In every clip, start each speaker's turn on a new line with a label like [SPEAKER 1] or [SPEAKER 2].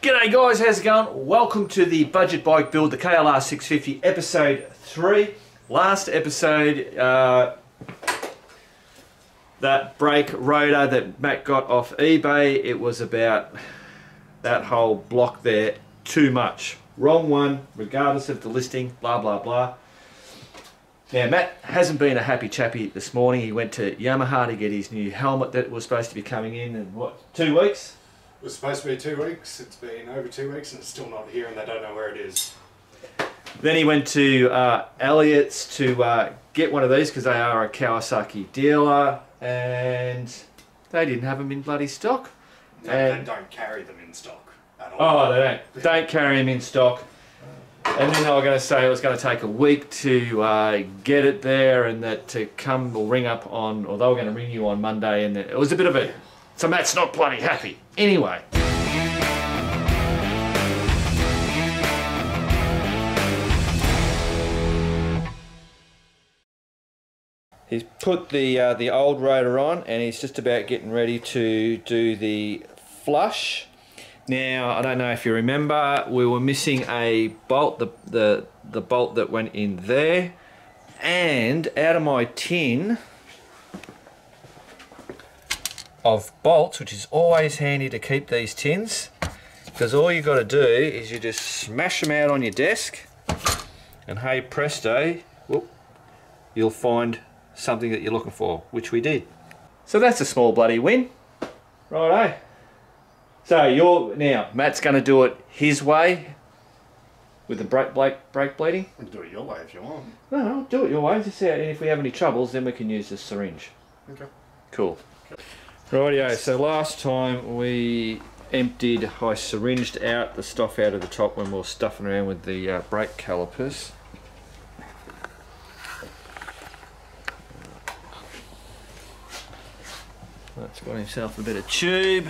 [SPEAKER 1] G'day guys, how's it going? Welcome to the budget bike build, the KLR650 episode 3. Last episode, that brake rotor that Matt got off eBay, it was about that whole block there, too much. Wrong one, regardless of the listing, blah blah blah. Now Matt hasn't been a happy chappy this morning. He went to Yamaha to get his new helmet that was supposed to be coming in what, 2 weeks?
[SPEAKER 2] It was supposed to be 2 weeks. It's been over 2 weeks and it's still not here and they don't know where it is.
[SPEAKER 1] Then he went to Elliott's to get one of these because they are a Kawasaki dealer and they didn't have them in bloody stock.
[SPEAKER 2] No, they don't carry them in stock at all.
[SPEAKER 1] Oh, they don't carry them in stock. And then they were going to say it was going to take a week to get it there and that to come or ring up on, or they were going to ring you on Monday, and it was a bit of a, so Matt's not bloody happy. Anyway. He's put the old rotor on and he's just about getting ready to do the flush. Now, I don't know if you remember, we were missing a bolt, the bolt that went in there, and out of my tin of bolts, which is always handy to keep these tins, because all you got to do is you just smash them out on your desk, and hey presto, whoop, you'll find something that you're looking for, which we did. So that's a small bloody win, righto. So now Matt's going to do it his way with the brake bleeding.
[SPEAKER 2] You can do it your way if you want.
[SPEAKER 1] No, do it your way. Just see how, and if we have any troubles, then we can use the syringe.
[SPEAKER 2] Okay.
[SPEAKER 1] Cool. Rightio. So last time we emptied, I syringed out the stuff out of the top when we were stuffing around with the brake calipers. That's got himself a bit of tube.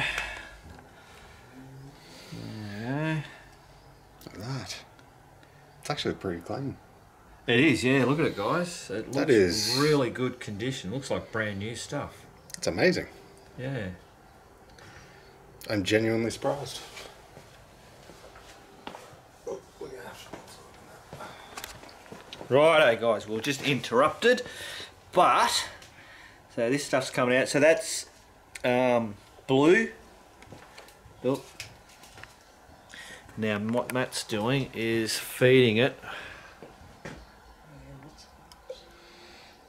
[SPEAKER 2] Look at that. It's actually pretty clean.
[SPEAKER 1] It is, yeah. Look at it, guys. It looks
[SPEAKER 2] that is
[SPEAKER 1] really good condition. Looks like brand new stuff.
[SPEAKER 2] It's amazing.
[SPEAKER 1] Yeah.
[SPEAKER 2] I'm genuinely surprised.
[SPEAKER 1] Righto, guys. We're just interrupted, but so this stuff's coming out. So that's blue. Oh. Now what Matt's doing is feeding it,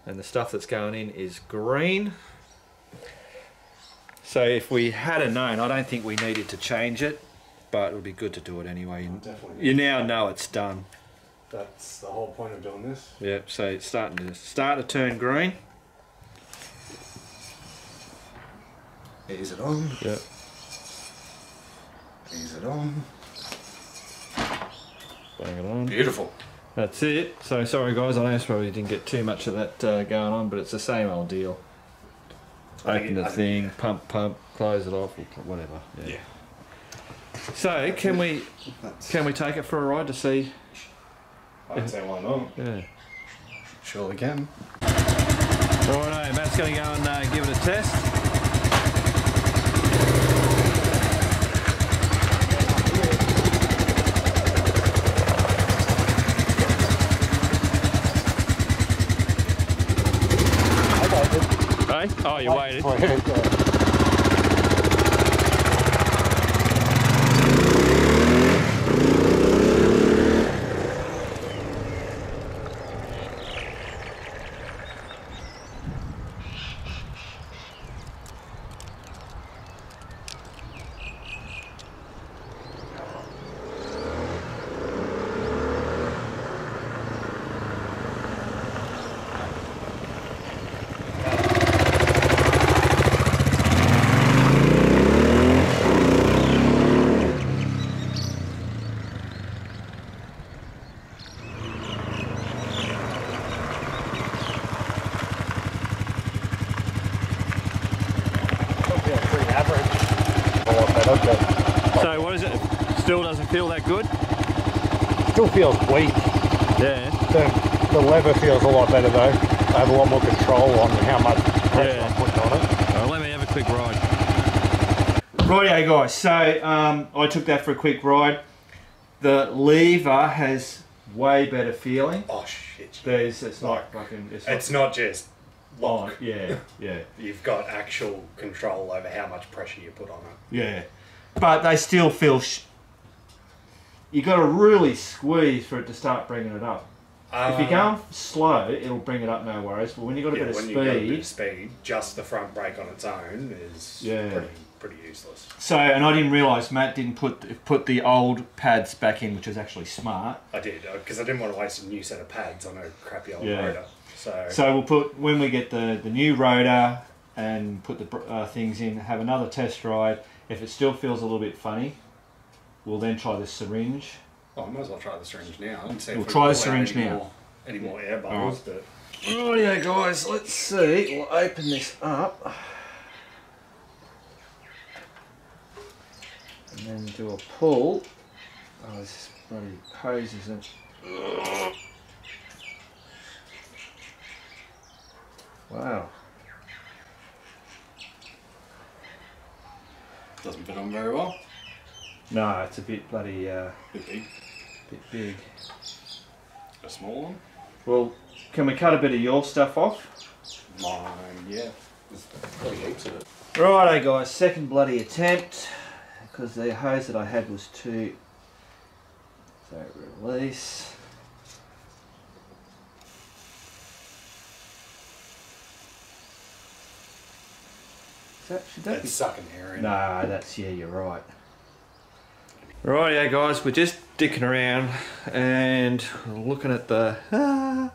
[SPEAKER 1] and the stuff that's going in is green. So if we had a known, I don't think we needed to change it, but it would be good to do it anyway.
[SPEAKER 2] Definitely.
[SPEAKER 1] You now know it's done.
[SPEAKER 2] That's the whole point of doing this.
[SPEAKER 1] Yeah, so it's starting to turn green.
[SPEAKER 2] Ease it on.
[SPEAKER 1] Yep.
[SPEAKER 2] Ease it on.
[SPEAKER 1] Bang it on.
[SPEAKER 2] Beautiful.
[SPEAKER 1] That's it. So sorry guys, I know I probably didn't get too much of that going on, but it's the same old deal. Open the thing, pump, close it off, or whatever. Yeah. So can we take it for a ride to see?
[SPEAKER 2] I'd say why not.
[SPEAKER 1] Yeah.
[SPEAKER 2] Surely can.
[SPEAKER 1] Righto, Matt's going to go and give it a test. Oh, you waited. So what is it? Still doesn't feel that good?
[SPEAKER 3] Still feels weak.
[SPEAKER 1] Yeah.
[SPEAKER 3] The lever feels a lot better though. I have a lot more control on how much pressure I'm putting on it.
[SPEAKER 1] Let me have a quick ride. Rightio guys, so I took that for a quick ride. The lever has way better feeling.
[SPEAKER 2] Oh shit.
[SPEAKER 1] It's not fucking...
[SPEAKER 2] It's not just lock.
[SPEAKER 1] Oh, yeah, yeah.
[SPEAKER 2] You've got actual control over how much pressure you put on it.
[SPEAKER 1] Yeah. But they still feel... you got to really squeeze for it to start bringing it up. If you're going slow, it'll bring it up, no worries. But when you've got a bit of speed... When you've got a bit of speed,
[SPEAKER 2] just the front brake on its own is pretty useless. So,
[SPEAKER 1] and I didn't realise Matt didn't put the old pads back in, which was actually smart.
[SPEAKER 2] I did, because I didn't want to waste a new set of pads on a crappy old rotor. So
[SPEAKER 1] we'll put, when we get the new rotor and put the things in, have another test ride. If it still feels a little bit funny, we'll then try the syringe.
[SPEAKER 2] Oh, I might as well try the syringe now and see
[SPEAKER 1] we'll try the syringe now.
[SPEAKER 2] Any more air bubbles, but...
[SPEAKER 1] Rightio guys, let's see. We'll open this up. And then do a pull. Oh, this bloody hose isn't... Wow.
[SPEAKER 2] Doesn't fit on very well.
[SPEAKER 1] No, it's a bit bloody...
[SPEAKER 2] bit big.
[SPEAKER 1] Bit big.
[SPEAKER 2] A small one?
[SPEAKER 1] Well, can we cut a bit of your stuff off?
[SPEAKER 2] Mine, yeah. There's probably heaps of it.
[SPEAKER 1] Righto guys, second bloody attempt. Because the hose that I had was too... So release. Should that be
[SPEAKER 2] sucking air in?
[SPEAKER 1] Nah, that's, yeah, you're right. Rightio guys, we're just dicking around and looking at the... yeah,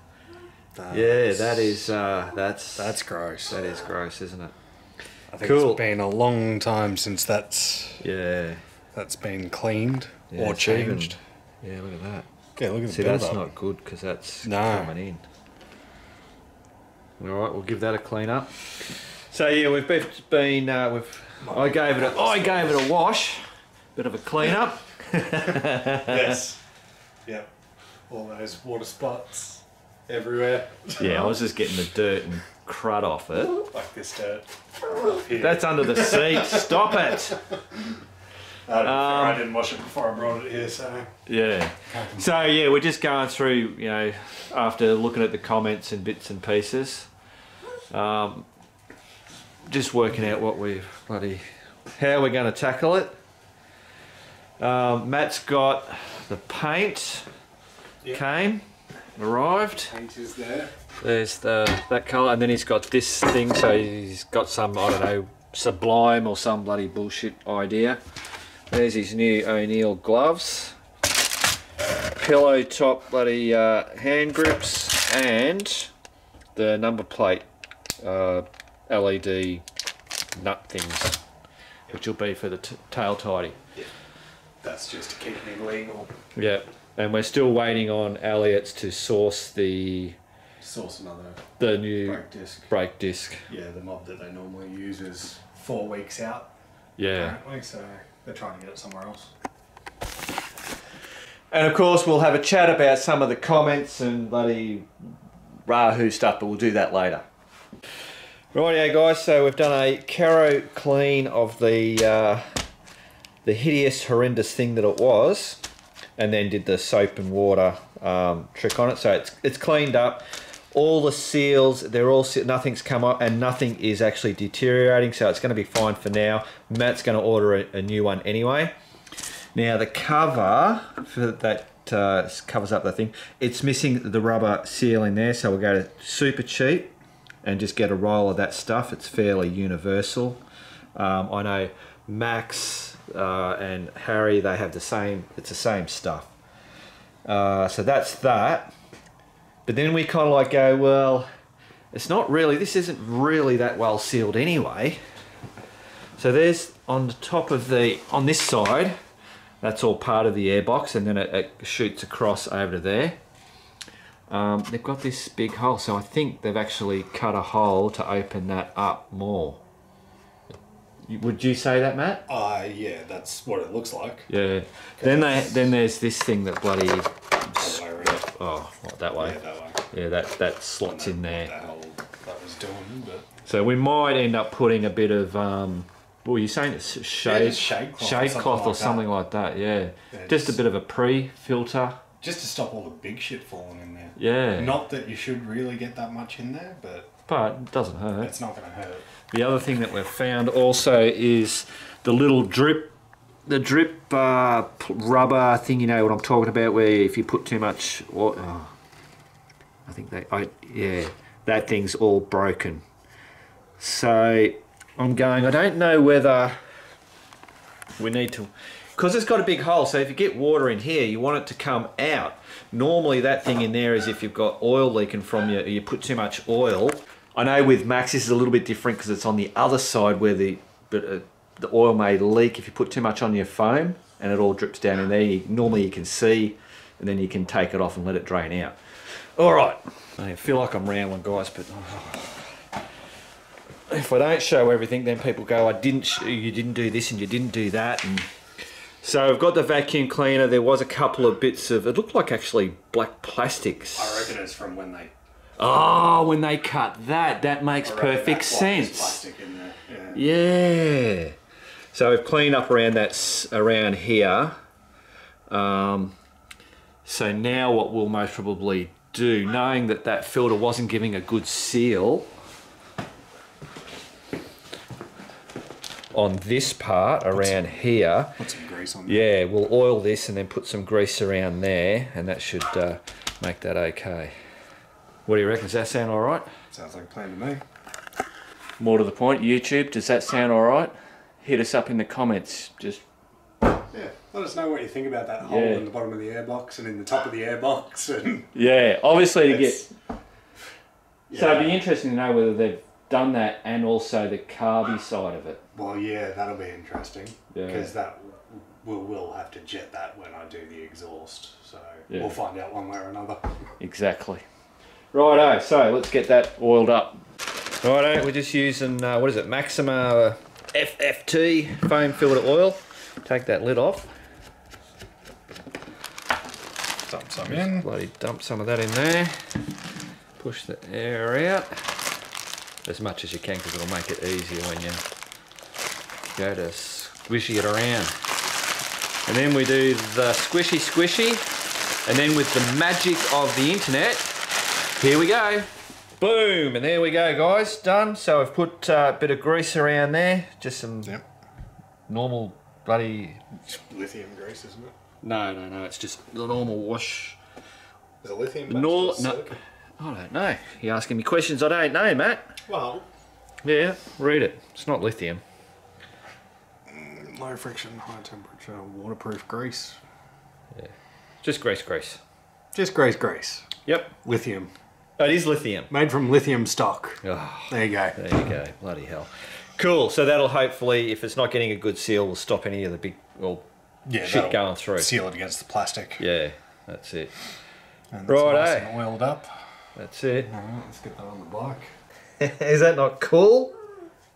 [SPEAKER 1] that is, that's
[SPEAKER 2] gross.
[SPEAKER 1] That is gross, isn't it?
[SPEAKER 2] I think it's been a long time since that's been cleaned or changed.
[SPEAKER 1] Yeah, look at that.
[SPEAKER 2] Yeah, look at
[SPEAKER 1] See, that's not good because that's coming in. All right, we'll give that a clean up. So yeah, we've been I gave it a wash, bit of a clean up.
[SPEAKER 2] Yes. Yep. All those water spots everywhere.
[SPEAKER 1] Yeah, I was just getting the dirt and crud off it.
[SPEAKER 2] Like this dirt.
[SPEAKER 1] That's under the seat. Stop it.
[SPEAKER 2] I didn't wash it before I brought it here, so...
[SPEAKER 1] Yeah. So, yeah, we're just going through, you know, after looking at the comments and bits and pieces. Just working out what how we're going to tackle it. Matt's got the paint. Came. Arrived.
[SPEAKER 2] Paint is there.
[SPEAKER 1] There's that colour, and then he's got this thing, so he's got some, I don't know, Sublime or some bloody bullshit idea. There's his new O'Neill gloves, pillow top bloody hand grips, and the number plate LED nut things, which will be for the tail tidy.
[SPEAKER 2] Yeah, that's just to keep it legal.
[SPEAKER 1] Yeah, and we're still waiting on Elliott's to source the new brake disc.
[SPEAKER 2] Yeah, the mob that they normally use is 4 weeks out.
[SPEAKER 1] Yeah.
[SPEAKER 2] Apparently, so they're trying to get it somewhere else.
[SPEAKER 1] And of course, we'll have a chat about some of the comments and bloody Rahoo stuff, but we'll do that later. Rightio guys, so we've done a Caro clean of the hideous, horrendous thing that it was, and then did the soap and water trick on it. So it's cleaned up. All the seals, they're all nothing's come up, and nothing is actually deteriorating, so it's going to be fine for now. Matt's going to order a new one anyway. Now the cover for that covers up the thing. It's missing the rubber seal in there, so we'll go to Super Cheap and just get a roll of that stuff. It's fairly universal. I know Max and Harry, they have the same. It's the same stuff. So that's that. But then we kind of like go, well, it's not really, this isn't really that well sealed anyway. So there's on the top of on this side, that's all part of the airbox, and then it shoots across over to there. They've got this big hole, so I think they've actually cut a hole to open that up more. Would you say that, Matt?
[SPEAKER 2] Yeah, that's what it looks like.
[SPEAKER 1] Yeah. Then there's this thing that bloody... Oh, what, that way?
[SPEAKER 2] Yeah, that way.
[SPEAKER 1] Yeah, that slots in there.
[SPEAKER 2] What the hell that was doing, but...
[SPEAKER 1] So we might end up putting a bit of... Well, you're saying it's
[SPEAKER 2] shade
[SPEAKER 1] cloth or something like that, yeah. Just a bit of a pre-filter.
[SPEAKER 2] Just to stop all the big shit falling in there.
[SPEAKER 1] Yeah.
[SPEAKER 2] Not that you should really get that much in there, but
[SPEAKER 1] it doesn't hurt.
[SPEAKER 2] It's not going to hurt.
[SPEAKER 1] The other thing that we've found also is the little drip rubber thing, you know what I'm talking about, where if you put too much, I think that thing's all broken. So I'm going, I don't know whether we need to, because it's got a big hole, so if you get water in here, you want it to come out. Normally that thing in there is if you've got oil leaking from you, or you put too much oil. I know with Max this is a little bit different because it's on the other side where the oil may leak if you put too much on your foam and it all drips down in there. Normally you can see, and then you can take it off and let it drain out. All right, I feel like I'm rambling, guys, but if I don't show everything, then people go, you didn't do this and you didn't do that. And so I've got the vacuum cleaner. There was a couple of bits of, it looked like actually black plastics.
[SPEAKER 2] I reckon it's from when they...
[SPEAKER 1] Oh, when they cut that, that makes perfect sense.
[SPEAKER 2] Plastic in there.
[SPEAKER 1] Yeah. So we've cleaned up around around here. So now what we'll most probably do, knowing that that filter wasn't giving a good seal on this part around here.
[SPEAKER 2] Put some grease on there.
[SPEAKER 1] Yeah, we'll oil this and then put some grease around there, and that should make that okay. What do you reckon? Does that sound all right?
[SPEAKER 2] Sounds like a plan to me.
[SPEAKER 1] More to the point, YouTube, does that sound all right? Hit us up in the comments. Just
[SPEAKER 2] yeah, let us know what you think about that hole in the bottom of the airbox and in the top of the airbox. And
[SPEAKER 1] yeah, obviously to get. So it'd be interesting to know whether they've done that and also the carby side of it.
[SPEAKER 2] Well, yeah, that'll be interesting because that we'll have to jet that when I do the exhaust. So we'll find out one way or another.
[SPEAKER 1] Exactly. Righto, so let's get that oiled up. Righto, we're just using, what is it, Maxima FFT foam filter oil. Take that lid off.
[SPEAKER 2] Dump some in.
[SPEAKER 1] Bloody dump some of that in there. Push the air out as much as you can because it'll make it easier when you go to squishy it around. And then we do the squishy, and then with the magic of the internet, here we go. Boom, and there we go, guys, done. So I've put a bit of grease around there, just some normal bloody...
[SPEAKER 2] It's lithium grease, isn't it?
[SPEAKER 1] No, it's just the normal wash.
[SPEAKER 2] Is it lithium?
[SPEAKER 1] No, I don't know. You're asking me questions I don't know, Matt.
[SPEAKER 2] Well...
[SPEAKER 1] Yeah, read it. It's not lithium.
[SPEAKER 2] Low friction, high temperature, waterproof grease.
[SPEAKER 1] Yeah. Just grease.
[SPEAKER 2] Just grease.
[SPEAKER 1] Yep.
[SPEAKER 2] Lithium.
[SPEAKER 1] Oh, it is lithium.
[SPEAKER 2] Made from lithium stock.
[SPEAKER 1] Oh,
[SPEAKER 2] there you go.
[SPEAKER 1] There you go. Bloody hell. Cool. So that'll hopefully, if it's not getting a good seal, will stop any of the big shit going through.
[SPEAKER 2] Seal it against the plastic.
[SPEAKER 1] Yeah, that's it.
[SPEAKER 2] And that's nice and oiled up.
[SPEAKER 1] That's it.
[SPEAKER 2] All right, let's get that on the bike.
[SPEAKER 1] Is that not cool?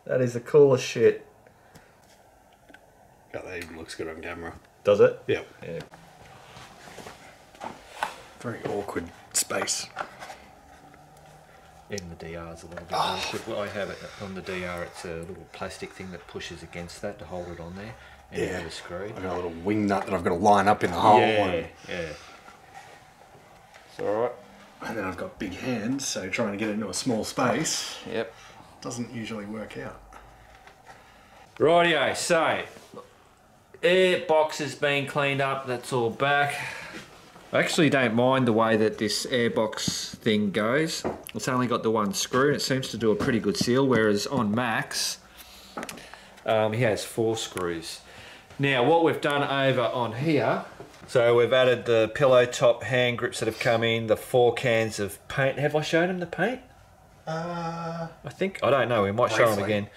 [SPEAKER 1] That is the coolest shit.
[SPEAKER 2] God, that even looks good on camera.
[SPEAKER 1] Does it?
[SPEAKER 2] Yep.
[SPEAKER 1] Yeah.
[SPEAKER 2] Very awkward space.
[SPEAKER 1] Even the DR's a little bit awkward. Well, I have it on the DR. It's a little plastic thing that pushes against that to hold it on there. And you have a screw.
[SPEAKER 2] I've got a little wing nut that I've got to line up in the hole.
[SPEAKER 1] Yeah. It's alright.
[SPEAKER 2] And then I've got big hands, so trying to get it into a small space doesn't usually work out.
[SPEAKER 1] Rightio, so air box has been cleaned up, that's all back. I actually don't mind the way that this airbox thing goes. It's only got the one screw and it seems to do a pretty good seal, whereas on Max, he has 4 screws. Now what we've done over on here, so we've added the pillow top hand grips that have come in, the 4 cans of paint. Have I shown him the paint? I don't know, we might show him again.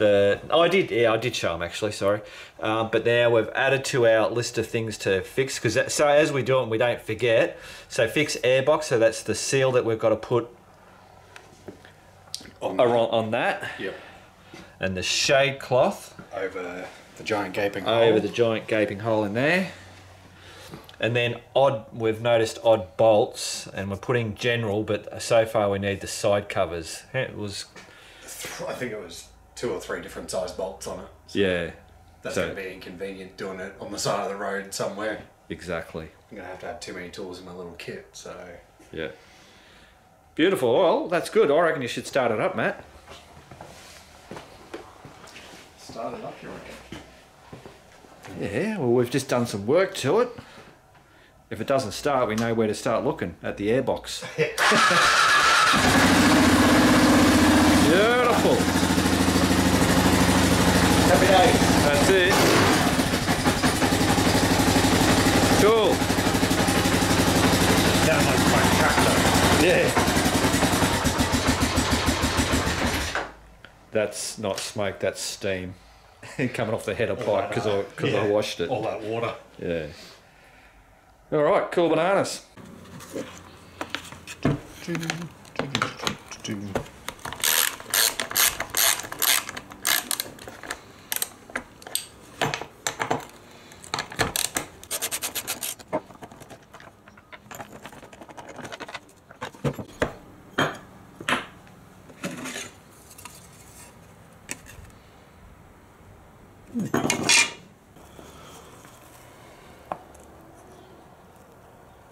[SPEAKER 1] I did show them actually, sorry. But now we've added to our list of things to fix, so as we do it, we don't forget. So fix airbox, so that's the seal that we've got to put on that.
[SPEAKER 2] Yep.
[SPEAKER 1] And the shade cloth.
[SPEAKER 2] Over the giant gaping hole.
[SPEAKER 1] Over the giant gaping hole in there. And then we've noticed odd bolts, and we're putting general, but so far we need the side covers. It was...
[SPEAKER 2] I think it was 2 or 3 different size bolts on it. So
[SPEAKER 1] yeah.
[SPEAKER 2] that's going to be inconvenient doing it on the side of the road somewhere.
[SPEAKER 1] Exactly.
[SPEAKER 2] I'm going to have too many tools in my little kit, so...
[SPEAKER 1] Yeah. Beautiful. Well, that's good. I reckon you should start it up, Matt.
[SPEAKER 2] Start it up, you reckon?
[SPEAKER 1] Yeah, well, we've just done some work to it. If it doesn't start, we know where to start looking, at the airbox. Beautiful.
[SPEAKER 2] Happy days.
[SPEAKER 1] That's it. Cool.
[SPEAKER 3] Sounds like my tractor.
[SPEAKER 1] Yeah. That's not smoke, that's steam. Coming off the header pipe because I washed it.
[SPEAKER 3] All that water.
[SPEAKER 1] Yeah. Alright, cool bananas.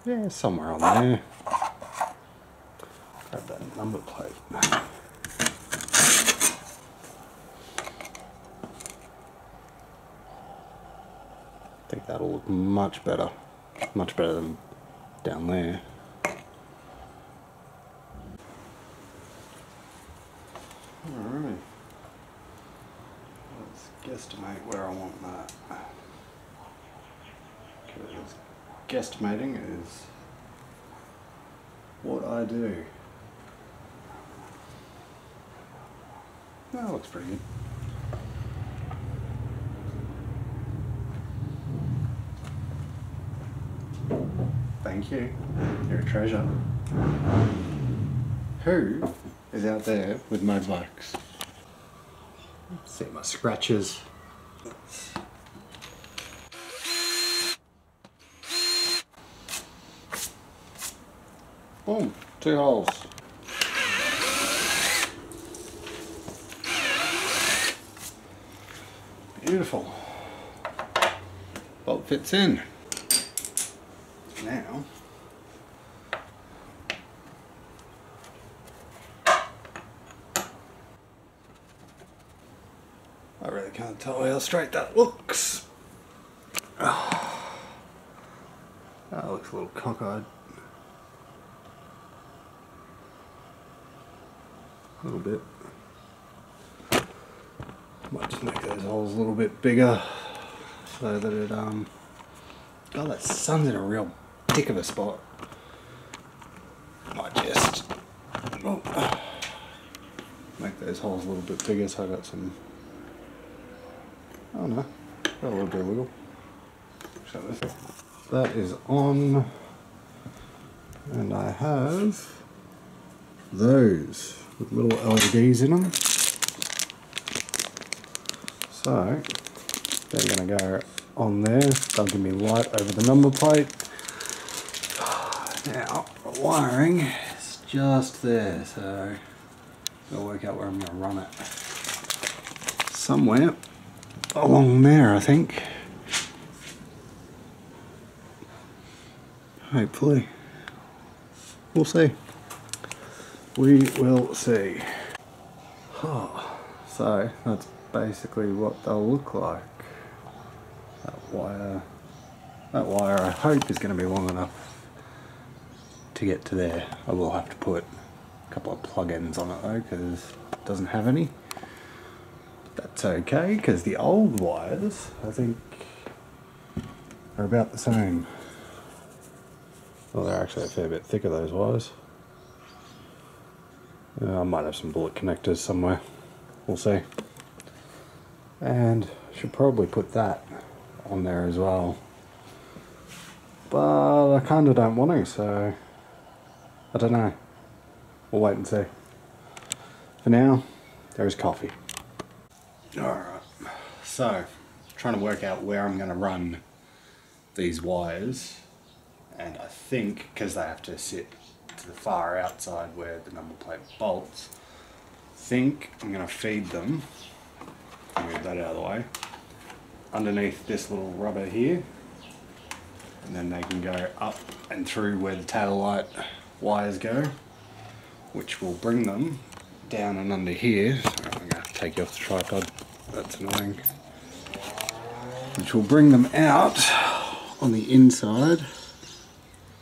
[SPEAKER 3] Yeah, somewhere on there. Grab that number plate. I think that'll look much better. Much better than down there. Alright. Let's guesstimate where I want that. Because guesstimating is what I do. That looks pretty good. Thank you. You're a treasure. Who is out there with motorbikes? See my scratches. Boom, 2 holes. Beautiful. Bolt fits in. Now, I really can't tell how straight that looks. Oh, that looks a little cockeyed. A little bit. Might just make those holes a little bit bigger so that it God, that sun's in a real dick of a spot. Might just make those holes a little bit bigger so I got some, I don't know, got a little bit of wiggle. Show this. That is on, and I have those with little LEDs in them. So they're going to go on there. They'll give me light over the number plate. Now the wiring is just there, so I'll work out where I'm going to run it. Somewhere along there, I think. Hopefully. We'll see. We will see. Oh, so that's basically what they'll look like. That wire I hope is going to be long enough to get to there. I will have to put a couple of plug-ins on it though because it doesn't have any. That's okay because the old wires I think are about the same. Well, they're actually a fair bit thicker, those wires. I might have some bullet connectors somewhere. We'll see. And should probably put that on there as well. But I kind of don't want to, so I don't know. We'll wait and see. For now, there's coffee. Alright, so trying to work out where I'm going to run these wires. And I think, because they have to sit to the far outside where the number plate bolts, I think I'm going to feed them move that out of the way, underneath this little rubber here, and then they can go up and through where the tail light wires go, which will bring them down and under here. Sorry, I'm going to take you off the tripod, that's annoying. Which will bring them out on the inside,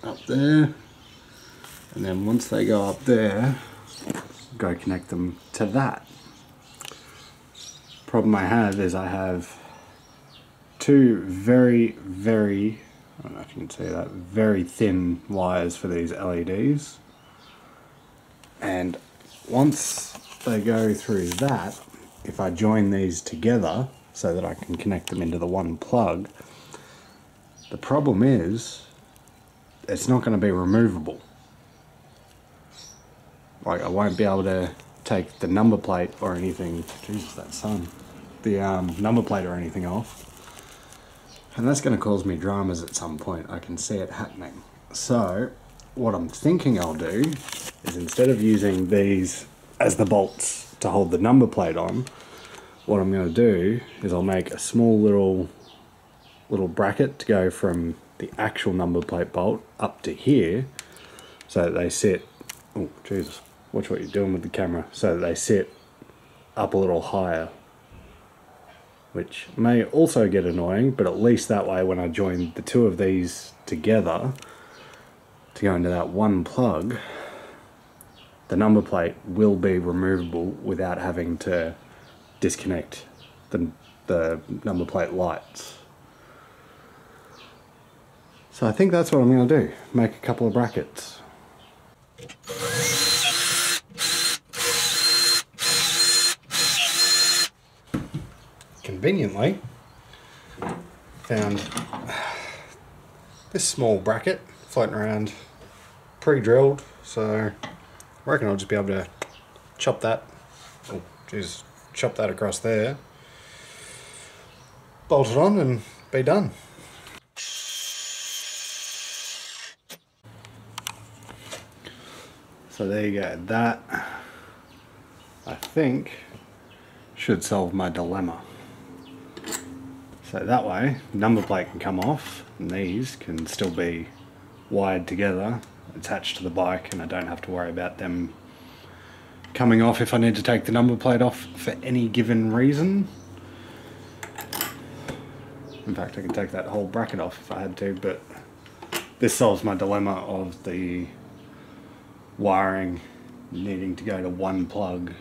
[SPEAKER 3] up there, and then once they go up there, go connect them to that. Problem I have is I have two very, I don't know if you can see that, very thin wires for these LEDs, and once they go through that, if I join these together so that I can connect them into the one plug, the problem is it's not going to be removable. Like, I won't be able to take the number plate or anything, Jesus, that sun, the number plate or anything off, and that's going to cause me dramas at some point. I can see it happening. So what I'm thinking I'll do is, instead of using these as the bolts to hold the number plate on, what I'm going to do is I'll make a small little bracket to go from the actual number plate bolt up to here, so that they sit, oh Jesus, watch what you're doing with the camera, so that they sit up a little higher, which may also get annoying, but at least that way when I join the two of these together to go into that one plug, the number plate will be removable without having to disconnect the number plate lights. So I think that's what I'm going to do, make a couple of brackets. Conveniently found this small bracket floating around, pre-drilled, so I reckon I'll just be able to chop that, oh geez, chop that across there, bolt it on and be done. So there you go, that I think should solve my dilemma. So that way, number plate can come off and these can still be wired together, attached to the bike, and I don't have to worry about them coming off if I need to take the number plate off for any given reason. In fact, I can take that whole bracket off if I had to, but this solves my dilemma of the wiring needing to go to one plug.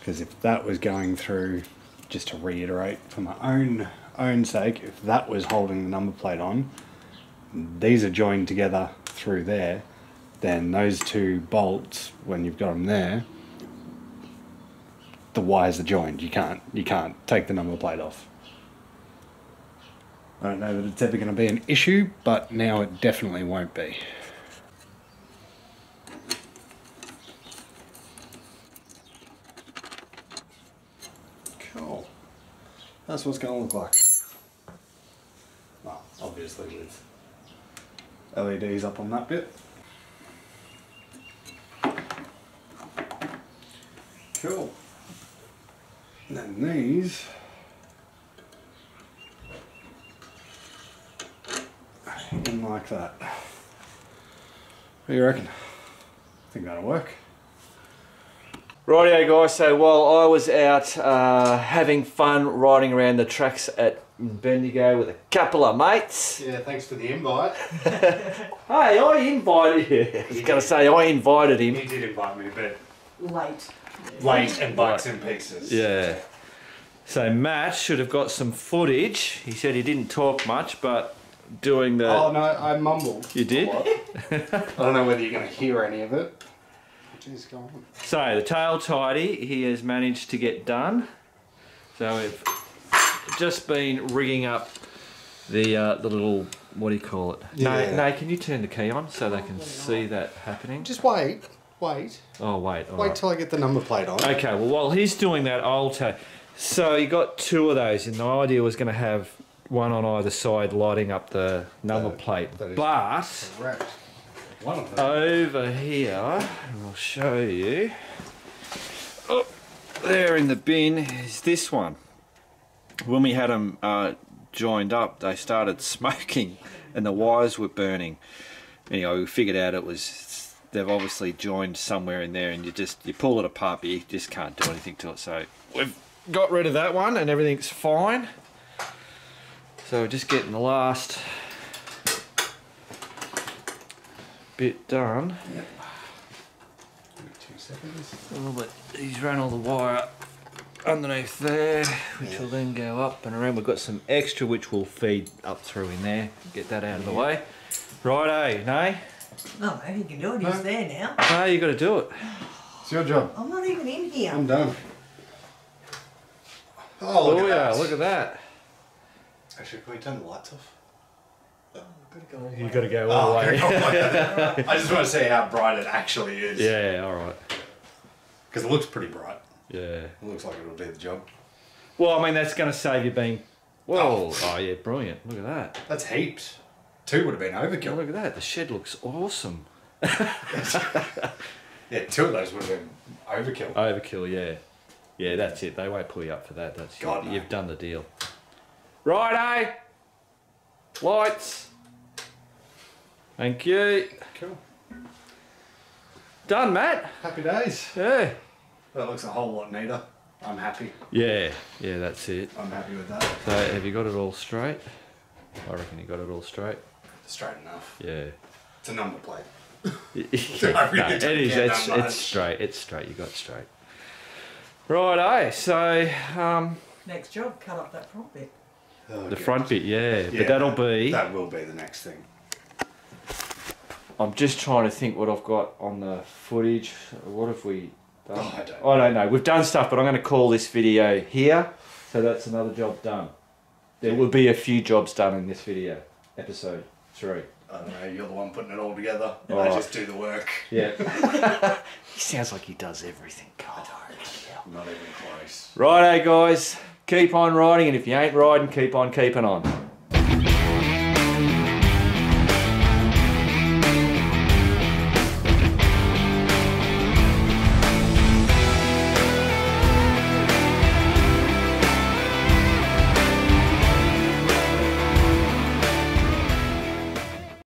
[SPEAKER 3] Because if that was going through, just to reiterate for my own sake, if that was holding the number plate on, these are joined together through there, then those two bolts, when you've got them there, the wires are joined. You can't take the number plate off. I don't know that it's ever going to be an issue, but now it definitely won't be. Cool. That's what it's going to look like. Well, obviously with LEDs up on that bit. Cool. And then these in like that. What do you reckon? I think that'll work.
[SPEAKER 1] Rightio guys, so while I was out having fun riding around the tracks at Bendigo with a couple of mates.
[SPEAKER 3] Yeah, thanks for the invite.
[SPEAKER 1] Hey, I invited you. I was going to say I invited him.
[SPEAKER 3] He did invite me, but
[SPEAKER 2] Late and bikes in pieces.
[SPEAKER 1] Yeah. So Matt should have got some footage. He said he didn't talk much, but doing the...
[SPEAKER 3] Oh no, I mumbled.
[SPEAKER 1] You did?
[SPEAKER 3] I don't know whether you're going to hear any of it. Jeez, go on.
[SPEAKER 1] So the tail tidy he has managed to get done. So we've just been rigging up the little, what do you call it?
[SPEAKER 3] Yeah.
[SPEAKER 1] No, can you turn the key on so they can see that happening?
[SPEAKER 3] Just wait.
[SPEAKER 1] Oh, wait.
[SPEAKER 3] Wait till I get the number plate on.
[SPEAKER 1] Okay, well while he's doing that, I'll tell. So you got two of those, and the idea was going to have one on either side lighting up the number plate. But
[SPEAKER 3] correct. One of them.
[SPEAKER 1] over here, and I'll show you. Oh, there in the bin is this one. When we had them joined up, they started smoking and the wires were burning. Anyway, we figured out it was, they've obviously joined somewhere in there, and you pull it apart, but you just can't do anything to it. So we've got rid of that one and everything's fine. So we're just getting the last bit done.
[SPEAKER 2] Yep. 2 seconds.
[SPEAKER 1] But he's run all the wire underneath there, which will then go up and around. We've got some extra which will feed up through in there. Get that out of the way. Righto, no?
[SPEAKER 4] No, if you can do it, he's there now.
[SPEAKER 1] No, you got to do it.
[SPEAKER 2] It's your job.
[SPEAKER 4] I'm not even in here.
[SPEAKER 2] I'm done. Oh, look at that.
[SPEAKER 1] Look at that.
[SPEAKER 2] Actually, can we turn the lights off?
[SPEAKER 1] You got to go all the way.
[SPEAKER 2] I just want to see how bright it actually is.
[SPEAKER 1] Yeah, all right.
[SPEAKER 2] Because it looks pretty bright.
[SPEAKER 1] Yeah.
[SPEAKER 2] It looks like it'll do the job.
[SPEAKER 1] Well, I mean, that's going to save you being... Whoa. Oh, yeah, brilliant. Look at that.
[SPEAKER 2] That's heaps. 2 would have been overkill.
[SPEAKER 1] Oh, look at that. The shed looks awesome.
[SPEAKER 2] Yeah, 2 of those would have been overkill.
[SPEAKER 1] Overkill, yeah. Yeah, that's it. They won't pull you up for that. That's
[SPEAKER 2] God, no.
[SPEAKER 1] You've done the deal. Righto. Lights. Thank you.
[SPEAKER 2] Cool.
[SPEAKER 1] Done, Matt.
[SPEAKER 2] Happy days.
[SPEAKER 1] Yeah.
[SPEAKER 2] That looks a whole lot neater. I'm happy.
[SPEAKER 1] Yeah, that's it.
[SPEAKER 2] I'm happy with that.
[SPEAKER 1] So have you got it all straight? I reckon you got it all straight.
[SPEAKER 2] Straight enough.
[SPEAKER 1] Yeah.
[SPEAKER 2] It's a number plate.
[SPEAKER 1] Yeah, no, it is. It's straight. It's straight. You got it straight. Righto. So
[SPEAKER 4] Next job, cut up that front bit.
[SPEAKER 2] Oh,
[SPEAKER 1] the front bit, yeah. But that'll be.
[SPEAKER 2] That will be the next thing.
[SPEAKER 1] I'm just trying to think what I've got on the footage. What have we done?
[SPEAKER 2] Oh,
[SPEAKER 1] I don't know. We've done stuff, but I'm going to call this video here. So that's another job done. There will be a few jobs done in this video. Episode 3.
[SPEAKER 2] I don't know, you're the one putting it all together.
[SPEAKER 1] All
[SPEAKER 2] I
[SPEAKER 1] right.
[SPEAKER 2] just do the work.
[SPEAKER 1] Yeah. He sounds like he does everything. God.
[SPEAKER 2] Not even close.
[SPEAKER 1] Righto, guys. Keep on riding, and if you ain't riding, keep on keeping on.